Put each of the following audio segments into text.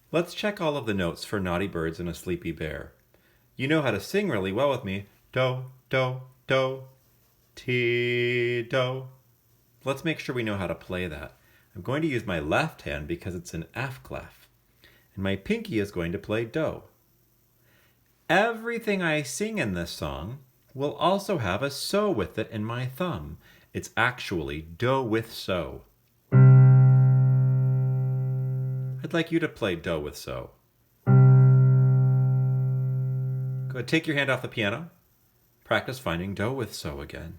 Let's check all of the notes for Naughty Birds and a Sleepy Bear. You know how to sing really well with me. Do, do, do, ti, do. Let's make sure we know how to play that. I'm going to use my left hand because it's an F clef. And my pinky is going to play do. Everything I sing in this song will also have a so with it in my thumb. It's actually do with so. I'd like you to play do with so. Go ahead, take your hand off the piano. Practice finding do with so again.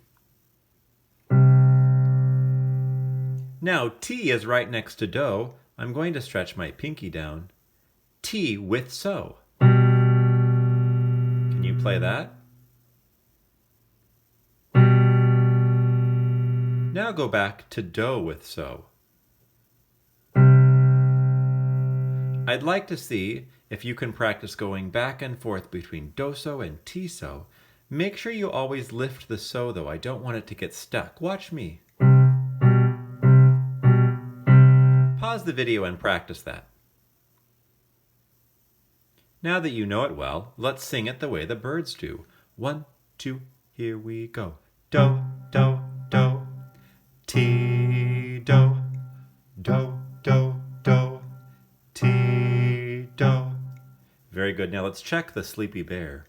Now T is right next to do. I'm going to stretch my pinky down. T with so. Can you play that? Now go back to do with so. I'd like to see if you can practice going back and forth between do so and ti so. Make sure you always lift the so though. I don't want it to get stuck. Watch me. Pause the video and practice that. Now that you know it well, let's sing it the way the birds do. 1, 2, here we go. Do, do, do, ti, do, do, do, do, ti, do. Very good. Now let's check the Sleepy Bear.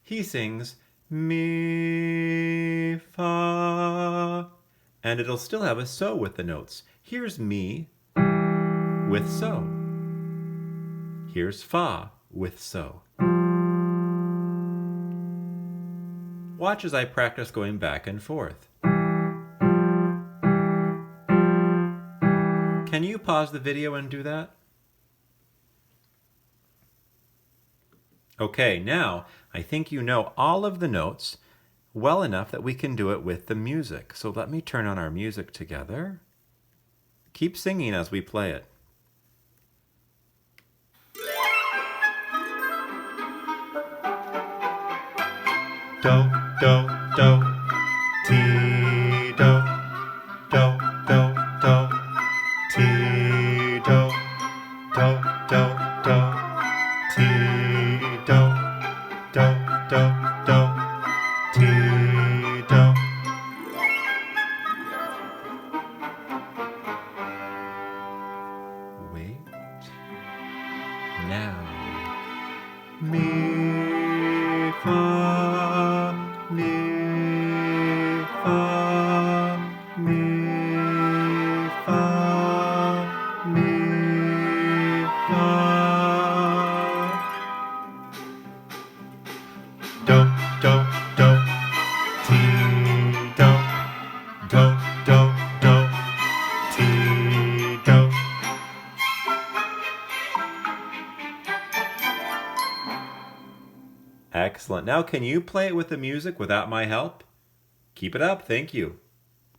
He sings mi, fa, and it'll still have a so with the notes. Here's mi with so. Here's fa with so. Watch as I practice going back and forth. Can you pause the video and do that? Okay, now I think you know all of the notes well enough that we can do it with the music. So let me turn on our music together. Keep singing as we play it. Do, do, do, ti, do, do, do, do, ti, do, do, do, do, ti, do, do, do, do, ti, do. Wait. Now. Mi, fa, mi, fa, mi, fa, mi, fa. Do, do, do, ti, do, do, do, do, ti, do. Excellent. Now can you play it with the music without my help? Keep it up. Thank you.